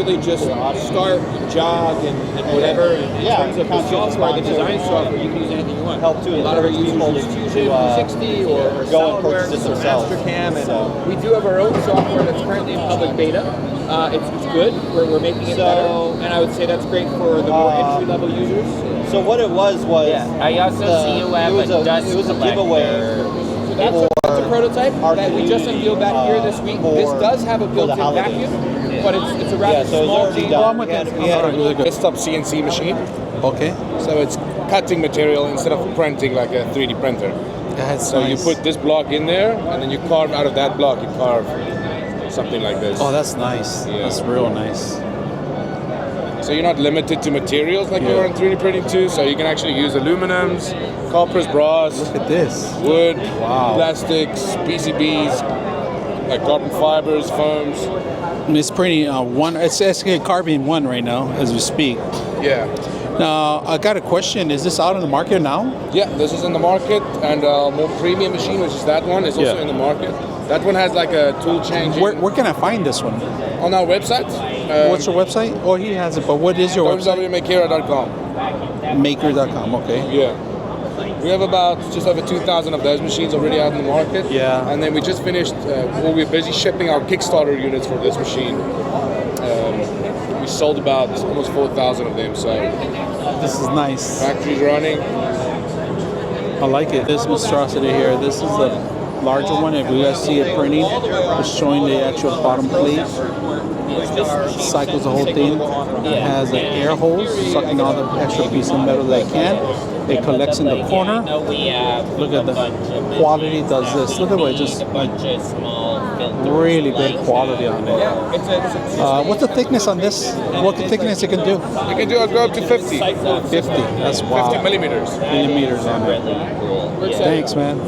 really just start, jog, and whatever. In terms of the software, the design software, you can use anything you want. Help too. A lot of our users use Fusion 60 or go and purchase this themselves. Mastercam, and we do have our own software that's currently in public beta. It's good. We're making it better, and I would say that's great for the more entry-level users. So what it was I also see you have a dust it was a collector. giveaway. So that's a prototype that we just unveiled back here this week. This does have a built-in vacuum, but it's a rather small team. Desktop CNC machine. Okay. So it's cutting material instead of printing like a 3D printer. That's So nice. you put this block in there, and then you carve out of that block. You carve something like this. Oh, that's nice. Yeah. That's real nice. So you're not limited to materials like you are in 3D printing too. So you can actually use aluminums, coppers, brass, Look at this. wood, Wow. plastics, PCBs, like carbon fibers, foams. And it's pretty it's SK Carbine 1 right now as we speak. Yeah. Now I got a question. Is this out in the market now? Yeah, this is in the market, and more premium machine, which is that one, is also in the market. That one has like a tool change Where can I find this one? on our website. What's your website? Oh, he has it, but what is your website? www.makera.com. Maker.com, okay. Yeah. We have about just over 2,000 of those machines already out in the market. Yeah. And then we just finished, we're busy shipping our Kickstarter units for this machine. We sold about almost 4,000 of them, so This is nice. factory's running. I like it. This monstrosity here, this is the larger one. If you guys see it printing, it's showing the actual bottom plate. Cycles the whole thing. It has an air hose sucking all the extra piece of metal that it can. It collects in the corner. Look at the quality does this. Look at what it just like really good quality on it. What's the thickness on this? What the thickness it can do? You can go up to 50. 50. That's wow. 50 millimeters. Millimeters on it. Thanks, man.